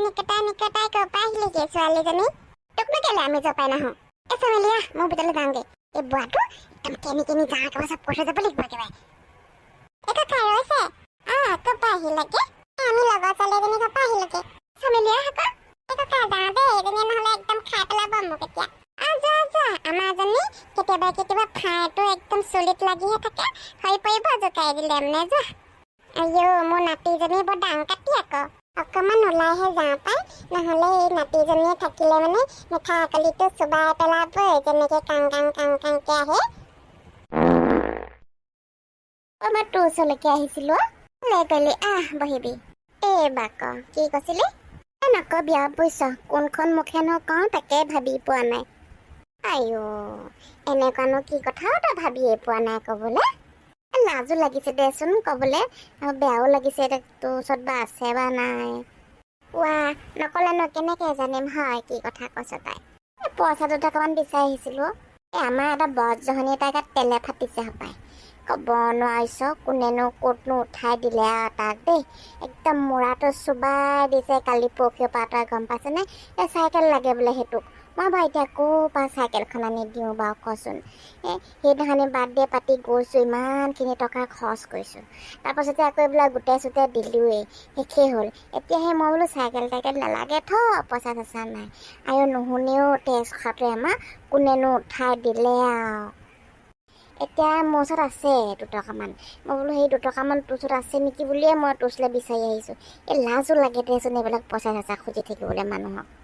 নিকটাই কপা আহিলে কি ছোৱালীজনী তোক নো কেলে আমি জপাই নাহো চমেলিয়া মই ভিতৰলৈ যাওঁগে এই বুঢ়াটো একদম কেনি যা একেবাৰে চব কৈ থৈ যাব লাগিব একেবাৰে একো খাই ৰৈছে কপা আহিলেগে আমি লগৰ ছোৱালীজনী কপা আহিলেগে চমেলিয়া হাক একো খাই যাওঁ দেই এজনী নহ'লে একদম খাই পেলাব মোক এতিয়া যোৱা আমাৰজনী কেতিয়াবা ফাঁটো একদম চুলিত লাগিহে থাকে হৈ পৰিব জোকাই দিলে মানে যোৱা আইও মোৰ নাতিজনী বৰ ডাং কাটি আকৌ অকণমান ওলাইহে যাওঁ পাই নহ'লে এই নাতিজনীয়ে থাকিলে মানে মিঠা আকলিটো চুবাই পেলাব যেনেকৈ কাংকে আহে মই তোৰ ওচৰলৈকে আহিছিলোঁ গলি বহিবি বাক কি কৈছিলি নকবি আৰু বুজিছ কোনখন মুখেনো কওঁ তাকে ভাবি পোৱা নাই আইও এনেকুৱানো কি কথাও তই ভাবিয়ে পোৱা নাই ক'বলৈ লাজো লাগিছে দেচোন ক'বলৈ বেয়াও লাগিছে তোৰ ওচৰত বা আছে বা নাই নকলেনো কেনেকৈ জানিম হয় কি কথা কৈছ তাই পইচা দুটামান বিচাৰি আহিছিলোঁ আমাৰ এটা বজহনী তাই গাত তেলে ফাটিছে হপায় ক'ব নোৱাৰিছ কোনেনো ক'তনো উঠাই দিলে আৰু তাক দেই একদম মূৰাটো চুবাই দিছে কালি পৰহিৰ পৰা তই গম পাইছেনে চাইকেল লাগে বোলে সেইটোক মই বাৰু এতিয়া ক'ৰ পৰা চাইকেলখন আনি দিওঁ বাৰু কচোন সেইদিনাখনি বাৰ্থডে পাৰ্টি গৈছোঁ ইমানখিনি টকা খৰচ কৰিছোঁ তাৰপাছতে আকৌ এইবিলাক গোটেই চোটে দিলোঁৱেই শেষেই হ'ল এতিয়াহে মই বোলো চাইকেল নালাগে পইচা চইচা নাই আৰু নুশুনেও টেক্সটোৱে আমাৰ কোনেনো উঠাই দিলে আৰু এতিয়া মোৰ ওচৰত আছে দুটকামান মই বোলো সেই দুটকামান তোৰ ওচৰত আছে নেকি বুলিয়ে মই তোৰ ওচৰলৈ বিচাৰি আহিছোঁ লাজো লাগে দেচোন এইবিলাক পইচা চইচা খুজি থাকিবলৈ মানুহক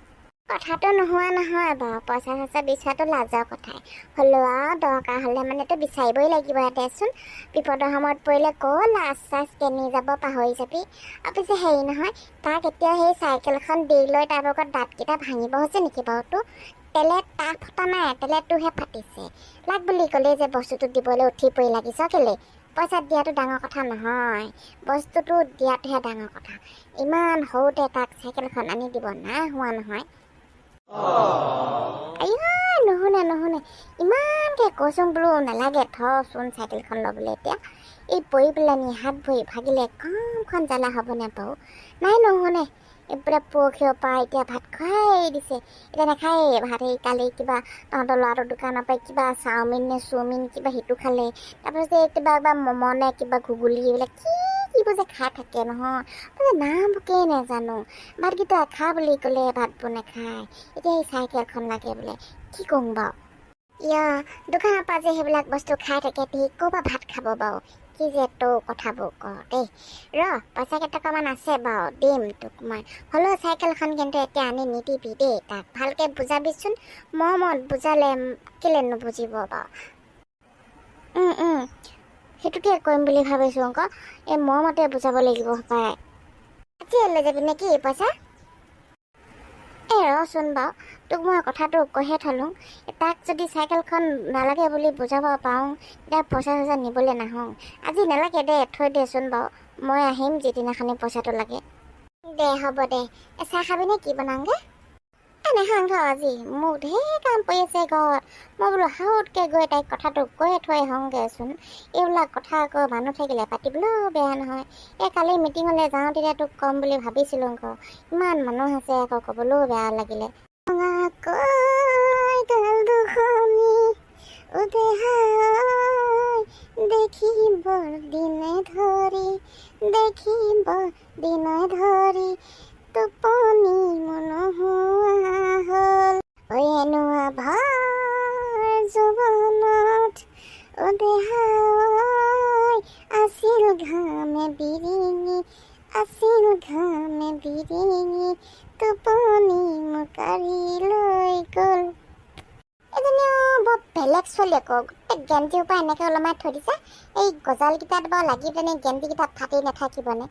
কথাটো নোহোৱা নহয় বাৰু পইচা চইচা বিচাৰাটো লাজৰ কথাই হ'লেও আৰু দৰকাৰ হ'লে মানেতো বিচাৰিবই লাগিব দেচোন বিপদৰ সময়ত পৰিলে লাজ চাজ কেনি যাব পাহৰি যাবি আৰু পিছে হেৰি নহয় তাক এতিয়া সেই চাইকেলখন দি লৈ তাৰ লগত দাঁতকেইটা ভাঙিব হৈছে নেকি বাৰু তোৰ তেলে তাক ফটা নাই তেলেটোহে ফাটিছে লাগ বুলি ক'লে যে বস্তুটো দিবলৈ উঠি পৰি লাগিছ কেলে পইচা দিয়াটো ডাঙৰ কথা নহয় বস্তুটো দিয়াটোহে ডাঙৰ কথা ইমান সৰুতে তাক চাইকেলখন আনি দিব নাই হোৱা নহয় নুশুনে ইমানকৈ কৈছোঁ বোলো নালাগে থচোন চাইকেলখন ল'বলৈ এতিয়া এই পৰি পেলানি হাত ভৰি ভাগিলে কমখন জ্বালা হ'বনে বাৰু নাই নুশুনে এইবোলে পৰহিৰ পৰা এতিয়া ভাত খুৱাই দিছে এতিয়া নাখায়েই ভাত সেই কালি কিবা তহঁতৰ ল'ৰাটোৰ দোকানৰ পৰা কিবা চাওমিন নে চুমিন কিবা সেইটো খালে তাৰপাছতে কিবা ম'ম' নে কিবা ঘুগুলি এইবিলাক কিবোৰ যে খাই থাকে নহয় নামবোকেই নাজানো ভাতকেইটা খা বুলি ক'লে ভাতবোৰ নাখায় এতিয়া সেই চাইকেলখন লাগে বোলে কি ক'ম বাৰু দোকানৰ পৰা যে সেইবিলাক বস্তু খাই থাকে সি ক'ৰ পৰা ভাত খাব বাৰু কি যে তোৰ কথাবোৰ ক দেই পইচা কেইটকামান আছে বাৰু দিম তোক মই হ'লেও চাইকেলখন কিন্তু এতিয়া আনি নিদিবি দেই তাক ভালকৈ বুজাবিচোন মত বুজালে কেলে নুবুজিব বাৰু সেইটোকে কৰিম বুলি ভাবিছোঁ আকৌ এই মতে বুজাব লাগিব পায় আজি লৈ যাবি নেকি পইচা ৰচোন বাৰু তোক মই কথাটো কৈহে থলোঁ তাক যদি চাইকেলখন নালাগে বুলি বুজাব পাৰোঁ এতিয়া পইচা চইচা নিবলৈ নাহোঁ আজি নালাগে দে থৈ দেচোন বাৰু মই আহিম যিদিনাখনি পইচাটো লাগে দে হ'ব দে চাহ খাবি নে কি বনাওঁগৈ নাখাওঁ আজি মোক ঢেৰ কাম পৰি আছে ঘৰত মই বোলো হাউতকৈ গৈ তাইক কথাটো কৈয়ে থৈ আহোঁগৈচোন এইবিলাক কথা আকৌ মানুহ থাকিলে পাতিবলৈও বেয়া নহয় কালি মিটিঙলৈ যাওঁ তেতিয়া তোক ক'ম বুলি ভাবিছিলোঁ আকৌ ইমান মানুহ আছে আকৌ ক'বলৈও বেয়া লাগিলে দেখিব দিনে ধৰি টোপনি মনোহোৱা হ'ল এনুৱা ভাৰ জুবনত আছিল ঘামে বিৰিঙি টোপনি মুকাৰি লৈ গ'ল এজনীও বৰ বেলেগ ছোৱালী আকৌ গোটেই গেঞ্জিৰ পৰা এনেকৈ ওলমাই থৈ দিছে এই গজালকেইটাত বাৰু লাগি পেলাই গেঞ্জিকেইটা ফাটি নাথাকিবনে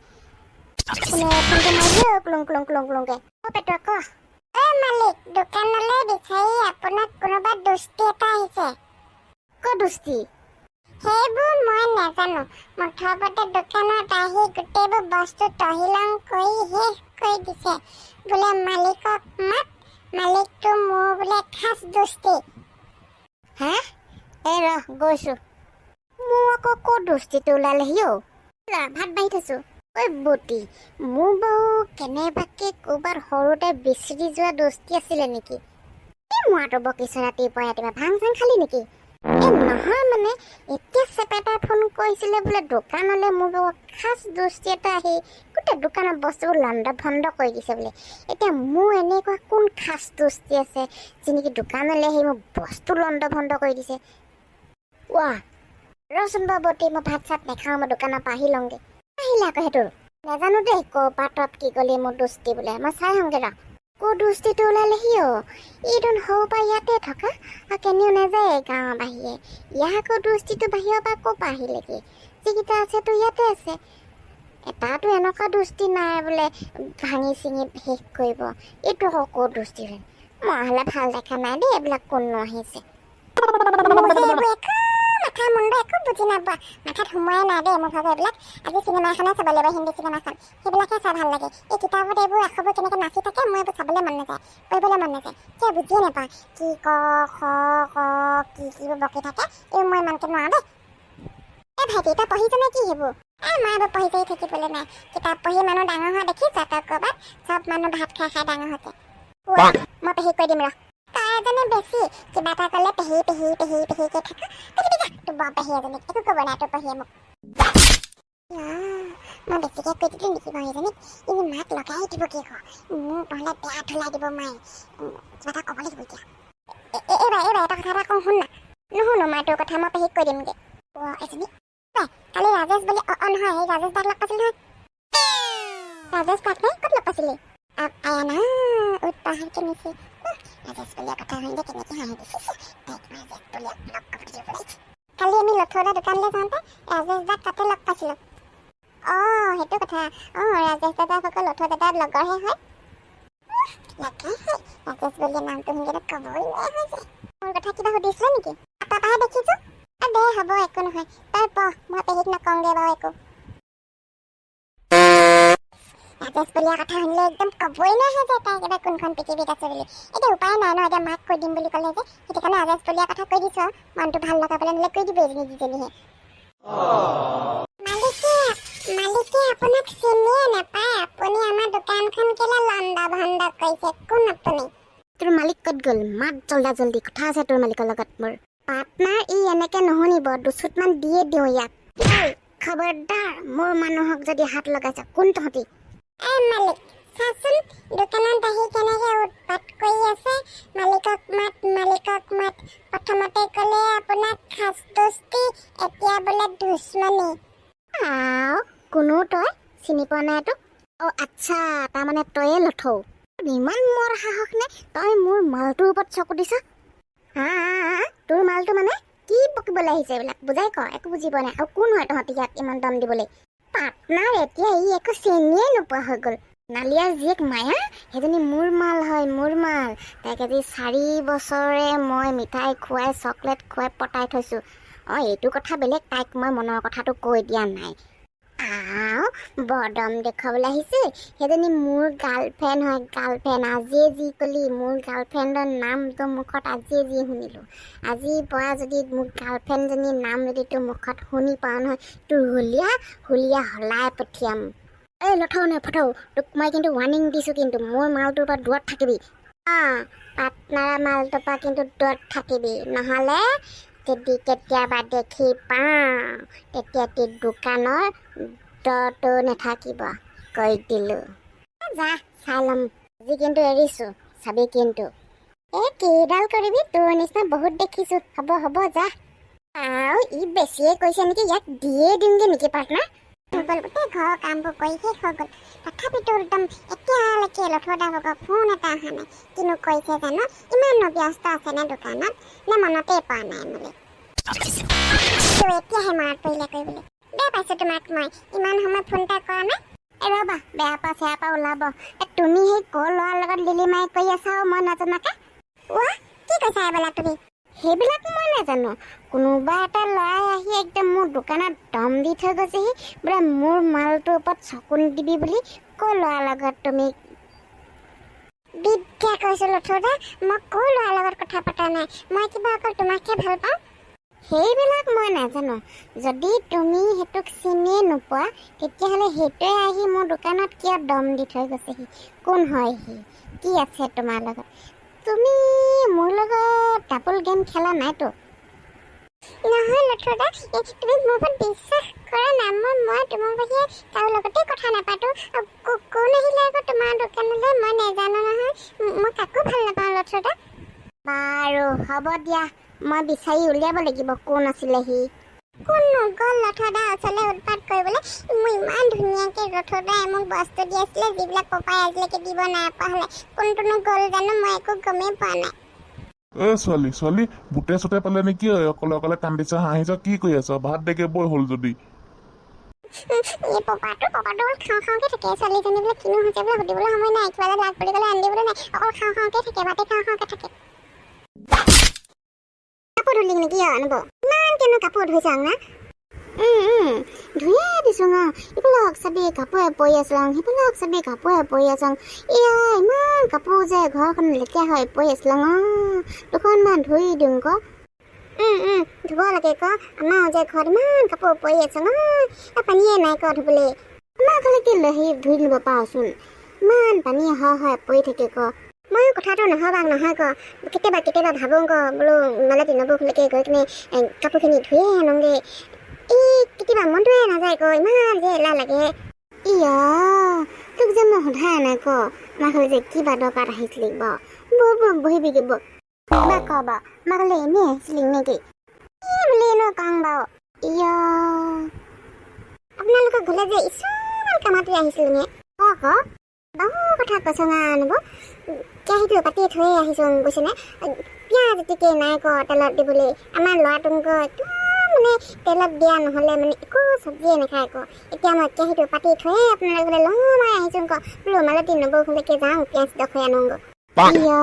কোনে ফোনটো মাৰিলে ক্লুংকে পেটুৱা ক মালিক দোকানলৈ বিচাৰি আপোনাক কোনোবা দুষ্টি এটা আহিছে ক'ত দুষ্টি সেইবোৰ মই নাজানো মুঠতে দোকানত আহি গোটেইবোৰ বস্তু তহিলং কৰি শেষ কৰি দিছে বোলে মালিকক মাত মালিকটো মোৰ বোলে খাচ দুষ্টি গৈছোঁ মোৰ আকৌ ক'ত দুষ্টিটো ওলালেহি ভাত বাঢ়ি থৈছোঁ ঐ বটি মোৰ বাৰু কেনেবাকে ক'ৰবাত সৰুতে বিচৰি যোৱা দোস্তি আছিলে নেকি? এই মৰাটো বকিছে ৰাতিপুৱা ভাং চাং খালি নেকি? নহয় মানে এতিয়া চেপেটাই ফোন কৰিছিলে বোলে দোকানলৈ মোৰ লগত খাচ দোস্তি এটা আহি গোটেই দোকানৰ বস্তুবোৰ লণ্ড ভণ্ড কৰি দিছে বোলে। এতিয়া মোৰ এনেকুৱা কোন খাচ দোস্তি আছে যি নেকি দোকানলৈ আহি মোৰ বস্তু লণ্ড ভণ্ড কৰি দিছে? ৱাহ ৰচোন বাৰু বটি, মই ভাত চাত নাখাওঁ, মই দোকানৰ পৰা আহি লওঁগে। আহিলে আকৌ সেইটো নাজানো দেই ক পাতত কি কলি মোৰ দোস্তি বোলে, মই চাই আহোঁগে ৰ ক'ৰ দোস্তিটো ওলালে সি এইদোন সৰুৰ পৰা ইয়াতে থকা আৰু কেনিও নাযায় গাঁৱৰ বাহিৰে। ইয়াৰ আকৌ দোস্তিটো বাহিৰৰ পৰা ক'ৰ পৰা আহিলেগে? যিকেইটা আছেতো ইয়াতে আছে। এটাতো এনেকুৱা দোস্তি নাই বোলে ভাঙি চিঙি শেষ কৰিব। এইটো আকৌ ক'ৰ দোস্তি হয়? মই হ'লে ভাল দেখা নাই দেই এইবিলাক কোনো আহিছে। মাথা মুণ্ড একো বুজি নাপোৱা, মাথাত সোমোৱাই নাই দেই মোৰ ভাগৰ এইবিলাক। আজি চিনেমা এখনে চাব লাগিব, হিন্দী চিনেমাখন, সেইবিলাকে চাই ভাল লাগে। এই কিতাপত এইবোৰ আখৰবোৰ কেনেকৈ নাচি থাকে মোৰ এইবোৰ চাবলৈ মন নাযায়, কৰিবলৈ মন নাযায়। কিয় বুজিয়ে নাপাওঁ কি ক খ ক কিবোৰ বকি থাকে, এইবোৰ মই ইমানকৈ নোৱাৰোঁ দেই। এই ভাইটি তই পঢ়িছ নে কি সেইবোৰ? মই এইবোৰ পঢ়ি চঢ়ি থাকিবলৈ নাই। কিতাপ পঢ়ি মানুহ ডাঙৰ হোৱা দেখিছ তই ক'ৰবাত? চব মানুহ ভাত খাই খাই ডাঙৰ হৈছে। মই পেহীক কৈ দিম ৰ, তই এজনী বেছি কিবা এটা ক'লে পেহী পেহী পেহী পেহীকৈ থাকা। তোৰ বৰ পেহী এজনীক একো ক'ব নাই তোৰ পেহীয়ে মোক। মই বেছিকৈ কৈ দিলোঁ নেকি বাৰু এজনীক? এনেই মাক লগাই দিব কি আকৌ? মোক নহ'লে বেয়া ধুলাই দিব মায়ে। কিবা এটা ক'ব লাগিব এতিয়া। এইবাৰ এটা কথা এটা কওঁ শুন না। নুশুনো মায়ে তোৰ কথা, মই পেহীক কৈ দিমগৈ। এজনী কালি ৰাজেশ বুলি নহয় সেই ৰাজেশ দাক লগ পাইছিল নহয়। ৰাজেশ দাক নে ক'ত লগ পাইছিলি? আয়ানা উৎপাহাৰকে নিছে। ৰাজেশ বুলিয়া কথা শুনিলে কেনেকৈ হাঁহি দিছে। তাইক ৰাজেশ বুলিয়া লগ কৰিব দিব লাগিছে। কালি আমি লথৌদা দোকানলৈ যাওঁতে ৰাজেশ দাক তাতে লগ পাইছিলোঁ। সেইটো কথা। ৰাজেশ দাদাক আকৌ লথৌ দাদাৰ লগৰহে হয়। ৰাজেশ বুলিয়া নামটো শুনিলে ক'বই নোৱাৰা হৈ যায়। মোৰ কথা কিবা সুধিছিলে নেকি? পাপাহে দেখিছোঁ। দে হ'ব একো নহয়, তই পঢ়, মই পেহীক নকওঁগৈ বাৰু একো। ৰাজেশ বুলিয়া কথা শুনিলে একদম ক'বই নোৱাৰা হৈ যায় তাই একেবাৰে কোনখন পৃথিৱীত আছে বুলি। এতিয়া উপায় নাই ন, এতিয়া মাক কৈ দিম বুলি ক'লে যে সেইটো কাৰণে ৰাজেশ বুলিয়া কথা কৈ দিছোঁ। মনটো ভাল লগাবলৈ নিলে কৈ দিব এজনী দুজনীহে। মালিকে আপোনাক চিনিয়ে নাপায়। আপুনি আমাৰ দোকানখন কেলে লণ্ড ভণ্ড কৰিছে? কোন আপুনি? তোৰ মালিক ক'ত গ'ল? মাত জল্দি কথা আছে তোৰ মালিকৰ লগত মোৰ। পাৰ্টনাৰ ই এনেকে নুশুনিব, দুচুটমান দিয়ে দিওঁ ইয়াক। খবৰদাৰ মোৰ মানুহক যদি হাত লগাইছ। কোন তহঁতি? মালিক চাচোন দোকানত আহি কেনেকে উৎপাত কৰি আছে। মালিকক মাত। প্ৰথমতে ক'লে আপোনাক খাচ দোস্তি, এতিয়া বোলে দুশ্মনী। কোনো তই চিনি পোৱা নাই তোক? আচ্ছা তাৰমানে তয়ে লথৌ। ইমান মোৰ সাহস নে তই মোৰ মালটোৰ ওপৰত চকু দিছ? তোৰ মালটো মানে কি বকিবলৈ আহিছে? এইবিলাক বুজাই ক, একো বুজি পোৱা নাই। আৰু কোন হয় তহঁতি ইয়াক ইমান দম দিবলৈ? পাৰ্টনাৰ এতিয়া ই একো চিনিয়ে নোপোৱা হৈ গ'ল। নালিয়াৰ জীয়েক মায়া, সেইজনী মোৰ মাল হয়, মোৰ মাল। তাইক আজি 4 বছৰে মই মিঠাই খুৱাই চকলেট খুৱাই পতাই থৈছোঁ। এইটো কথা বেলেগ, তাইক মই মনৰ কথাটো কৈ দিয়া নাই। বৰদম দেখুৱাবলৈ আহিছে। সেইজনী মোৰ গাৰ্লফ্ৰেণ্ড হয়, গাৰ্লফ্ৰেণ্ড। আজিয়ে যি কলি মোৰ গাৰ্লফ্ৰেণ্ডৰ নামটো মুখত আজিয়ে যি শুনিলোঁ। আজিৰ পৰা যদি মোৰ গাৰ্লফ্ৰেণ্ডজনীৰ নাম যদি তোৰ মুখত শুনি পাওঁ নহয়, তোৰ হুলীয়া হলাই পঠিয়াম। এই লথৌ নে ফথৌ, তোক মই কিন্তু ৱাৰ্ণিং দিছোঁ, কিন্তু মোৰ মালটোৰ পৰা দূৰত থাকিবি। পাৰ্টনাৰৰ মালটোৰ পৰা কিন্তু দূৰত থাকিবি, নহ'লে যদি কেতিয়াবা দেখি পাওঁ তেতিয়া তোৰ দোকানৰ দৰটো নাথাকিব, কৈ দিলোঁ। যা চাই ল'ম, আজি কিন্তু এৰিছোঁ, চাবি কিন্তু। কিডাল কৰিবি, তোৰ নিচিনা বহুত দেখিছোঁ। হ'ব যা। ই বেছিয়ে কৈছে নেকি? ইয়াক দিয়ে দিমগৈ নেকি পাৰ্টনাৰ? গোটেই ঘৰৰ কামবোৰ কৰি শেষ হৈ গ'ল, তথাপিতো একদম এতিয়ালৈকে লথৌদা ভাগৰ ফোন এটা অহা নাই। কিনো কৰিছে জানো? ইমান ব্যস্ত আছে নে দোকানত, নে মনতেই পৰা নাই মানে? এতিয়াহে মনত পৰিলে কৰিবলৈ। বেয়া পাইছোঁ তোমাক মই ইমান সময় ফোন এটা কৰা নাই। ৰ'বা, বেয়া পা চেয়া পা ওলাব। তুমি সেই ক'ৰ ল'ৰাৰ লগত লিলিমাই কৰি আছা মই নজনাকে? কি কৈছা এইবিলাক তুমি? সেইবিলাক মই নাজানো। কোনোবা এটা ল'ৰাই আহি একদম মোৰ দোকানত দম দি থৈ গৈছেহি, বোলে মোৰ মালটোৰ ওপৰত চকু নিদিবি বুলি। ক'ৰ ল'ৰাৰ লগত তুমি? বিদ্যা কৈছোঁ লথৌদা, মই ক'ৰ ল'ৰাৰ লগত কথা পতা নাই। মই কিবা অকল তোমাকহে ভাল পাওঁ। সেইবিলাক মই নাজানো। যদি তুমি সেইটোক চিনিয়ে নোপোৱা তেতিয়াহ'লে সেইটোৱে আহি মোৰ দোকানত কিয় দম দি থৈ গৈছেহি। কোন হয় সি? কি আছে তোমাৰ লগত? তুমি মোৰ লগত ডাবল গেম খেলা নাইতো? নহয় লথুদা, তুমি মোৰ ওপৰত বিশ্বাস কৰা না। মই তোমাৰ বাহিৰে কাৰো লগতে কথা নাপাতো। কোন আহিলে আকৌ তোমাৰ দোকানলৈ মই নাজানো নহয়। মই কাকো ভাল নাপাওঁ লথুদা। বাৰু হ'ব দিয়া, মই বিচাৰি উলিয়াব লাগিব কোন আছিলে সি। কোননো গ'ল লথুদা ওচৰলৈ উৎপাত কৰিবলৈ? মোৰ ইমান ধুনীয়াকৈ লথুদাই মোক বস্তু দি আছিলে যিবিলাক পপাই আজিলৈকে দিব নাই পৰা হ'লে। কোনটোনো গ'ল জানো, মই একো গমেই পোৱা নাই। ছোৱালী বুটে চুটে পালে নেকি? অকলে অকলে কান্দিছ, হাঁহিছ, কি কৰি আছ? ভাত দেগে বই হ'ল যদি। এই পপাটো খাওঁকে থাকে। ছোৱালীজনী বোলে কিনো হৈছে বোলে সুধিবলৈ সময় নাই, কিবা এটা লাগ বুলি ক'লে আনি দিবলৈ নাই, অকল খাওঁকে থাকে, ভাতে খাওঁকে থাকে। কাপোৰ ধুলি নেকি আনিব? ইমান কেনো কাপোৰ ধুইছাং না? ধুয়ে দিছো এইবিলাক চাবি কাপোৰে পৰি আছিলাম, সেইবিলাক চাবি কাপোৰে পৰি আছাং। এয়া ইমান কাপোৰ যে ঘৰখন লেতেৰা হৈ পৰি আছিলাং। দুখনমান ধুই দিওঁ ক। ধুব লাগে ক। আমাৰ যে ঘৰত ইমান কাপোৰ পৰি আছে পানীয়ে নাই ক ধুবলৈ। আমাৰ ঘৰলে কি হেৰি ধুই দিব পাৰচোন, ইমান পানী হয় পৰি থাকে ক। ময়ো কথাটো নহবাক নহয় ক। কেতিয়াবা ভাবোঁ ক, বোলো মানে দিনবোৰলৈকে গৈ কিনে কাপোৰখিনি ধুয়ে আনোগে। কেতিয়াবা মনটোৱে নাযায় ক, ইমান যে এলাহ লাগে। ইয়া তোক যে মই সোধাই নাই ক, আমাৰ ঘৰলে যে কিবা দৰকাৰ আহিছিলি বহিবি বা ক বা আমাৰ ঘৰলে এনেই আহিছিলি নেকি? কি বুলিনো কওঁ বাৰু? ইয়া আপোনালোকৰ ঘৰলে যে ইছান কামাতে আহিছিলো নে? ক ডাঙৰ কথা কৈছ আনিব। কেৰাহীটো পাতি থৈ আহিছো বুজিছেনে? পিঁয়াজ এটিকে নাই ক তেলত দিবলৈ। আমাৰ ল'ৰাটোক একদম মানে তেলত দিয়া নহ'লে মানে একো চব্জিয়ে নাখায় ক। এতিয়া মই কেৰাহীটো পাতি থৈ আপোনালোকৰ ঘৰলে লমাই আহিছো ক, বোলো মালতী নবৌঘৰলৈকে যাওঁ, পিঁয়াজ দখৈ আনোগৈ। ইয়া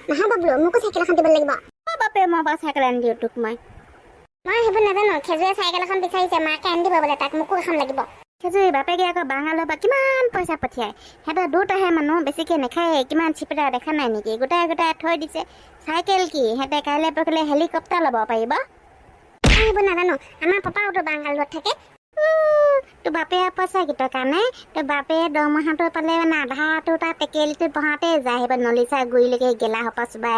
নহ'ব বোলো, মোকো চাইকেল এখন দিব লাগিব। বাপে মই বাৰু চাইকেল আনি দিওঁ তোক। মই সেইবোৰ নাজানো। খেজুৱে চাইকেল এখন বিচাৰিছে, মাকে আনি দিব বোলে তাক, মোকো এখন লাগিব। খেজুৰি বাপেকে আকৌ বাঙালৰ পৰা কিমান পইচা পঠিয়ায়। সিহঁতৰ দুটাহে মানুহ, বেছিকৈ নাখায়। কিমান চিপেটা দেখা নাই নেকি? গোটাই থৈ দিছে। চাইকেল কি সিহঁতে কাইলৈ পৰহিলৈ হেলিকপ্টাৰ ল'ব পাৰিব। সেইবোৰ নাজানো। আমাৰ পাপাওতো বাঙালত থাকে। তোৰ বাপে পইচা কেইটকা কাৰণে তোৰ বাপে দৰমহাটো পালে মানে আধাটো তাৰ টেকেলিটো বহাতে যায়। সেইবাৰ নলিচা গুৰিলৈকে গেলা সোপা চুবাই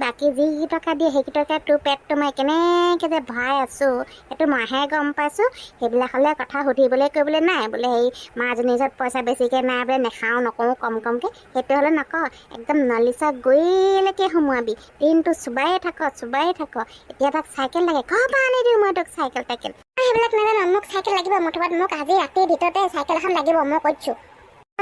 বাকী যি কেইটকা দিয়ে সেইকেইটকা তোৰ পেটটো মই কেনেকৈ যে ভৰাই আছোঁ সেইটো মইহে গম পাইছোঁ। সেইবিলাক হ'লে কথা সুধিবলৈ কৰিবলৈ নাই। বোলে সেই মাজনীৰ ওচৰত পইচা বেছিকৈ নাই বোলে, নেখাওঁ নকওঁ কমকৈ, সেইটো হ'লে নকওঁ। একদম নলিচা গুৰিলৈকে সোমোৱাবি, দিনটো চুবাই থাক। এতিয়া তাক চাইকেল লাগে, ঘৰৰ পৰা আনি দিওঁ মই তোক চাইকেল। সেইবিলাক নাজানো। মোক চাইকেল লাগিব, মুঠত মোক আজি ৰাতিৰ ভিতৰতে চাইকেল এখন লাগিব, মই কৈছোঁ।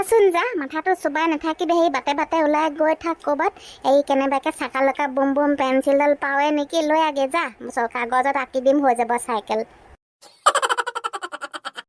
চোন যা, মাথাটো চুবাই নাথাকিবি। সেই বাটে ওলাই গৈ থাক ক'ৰবাত। এই কেনেবাকৈ চাকা লকা বুম পেঞ্চিলডাল পাৱে নেকি লৈ আগে যা, কাগজত আঁকি দিম, হৈ যাব চাইকেল।